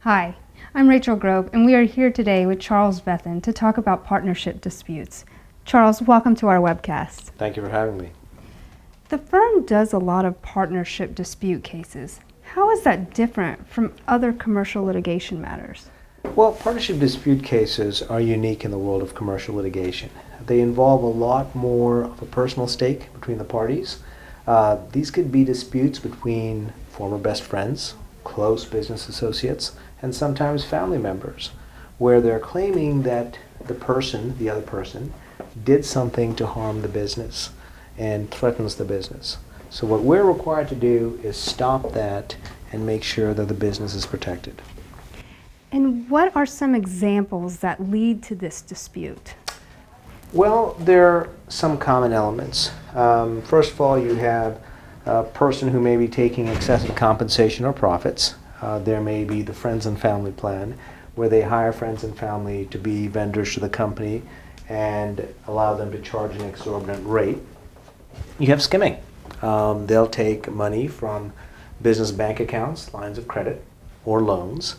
Hi, I'm Rachel Grove, and we are here today with Charles Vethin to talk about partnership disputes. Charles, welcome to our webcast. Thank you for having me. The firm does a lot of partnership dispute cases. How is that different from other commercial litigation matters? Well, partnership dispute cases are unique in the world of commercial litigation. They involve a lot more of a personal stake between the parties. These could be disputes between former best friends, close business associates, and sometimes family members, where they're claiming that the other person, did something to harm the business and threatens the business. So what we're required to do is stop that and make sure that the business is protected. And what are some examples that lead to this dispute? Well, there are some common elements. First of all, you have a person who may be taking excessive compensation or profits. There may be the friends and family plan, where they hire friends and family to be vendors to the company and allow them to charge an exorbitant rate. You have skimming. They'll take money from business bank accounts, lines of credit, or loans.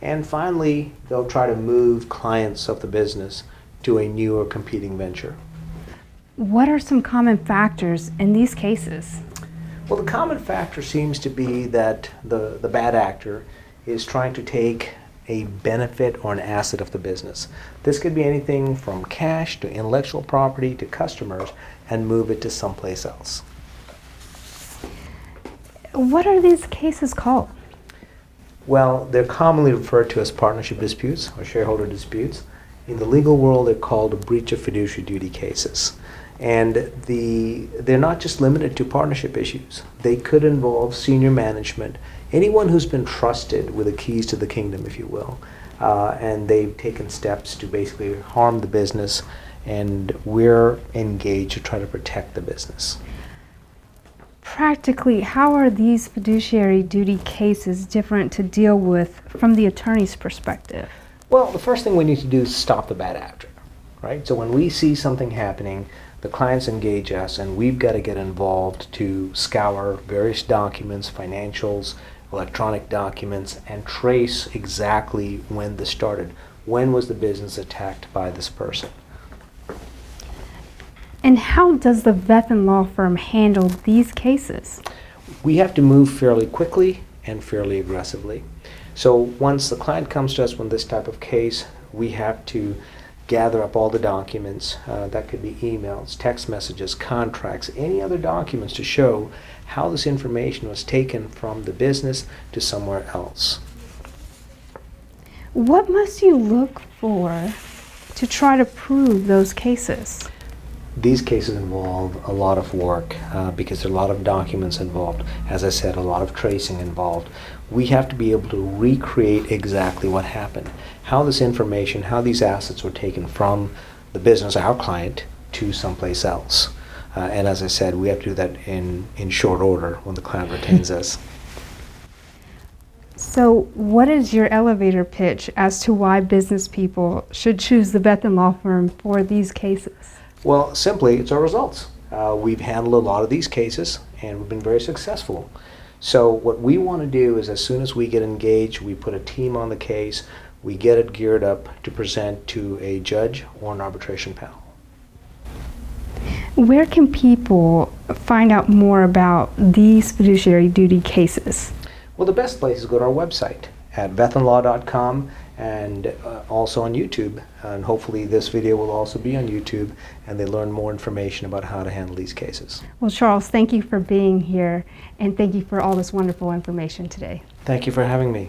And finally, they'll try to move clients of the business to a new or competing venture. What are some common factors in these cases? Well, the common factor seems to be that the bad actor is trying to take a benefit or an asset of the business. This could be anything from cash to intellectual property to customers and move it to someplace else. What are these cases called? Well, they're commonly referred to as partnership disputes or shareholder disputes. In the legal world, they're called breach of fiduciary duty cases. And they're not just limited to partnership issues. They could involve senior management, anyone who's been trusted with the keys to the kingdom, if you will, and they've taken steps to basically harm the business, and we're engaged to try to protect the business. Practically, how are these fiduciary duty cases different to deal with from the attorney's perspective? Well, the first thing we need to do is stop the bad actor, right? So when we see something happening, the clients engage us, and we've got to get involved to scour various documents, financials, electronic documents, and trace exactly when this started. When was the business attacked by this person? And how does the Vethin Law Firm handle these cases? We have to move fairly quickly and fairly aggressively. So once the client comes to us with this type of case, we have to gather up all the documents. That could be emails, text messages, contracts, any other documents to show how this information was taken from the business to somewhere else. What must you look for to try to prove those cases? These cases involve a lot of work because there are a lot of documents involved. As I said, a lot of tracing involved. We have to be able to recreate exactly what happened, how this information, how these assets were taken from the business, our client, to someplace else. And as I said, we have to do that in short order when the client retains us. So what is your elevator pitch as to why business people should choose the Vethin Law Firm for these cases? Well, simply, it's our results. We've handled a lot of these cases, and we've been very successful. So what we want to do is, as soon as we get engaged, we put a team on the case, we get it geared up to present to a judge or an arbitration panel. Where can people find out more about these fiduciary duty cases? Well, the best place is to go to our website at vethinlaw.com, and also on YouTube. And hopefully this video will also be on YouTube, and they learn more information about how to handle these cases. Well, Charles, thank you for being here, and thank you for all this wonderful information today. Thank you for having me.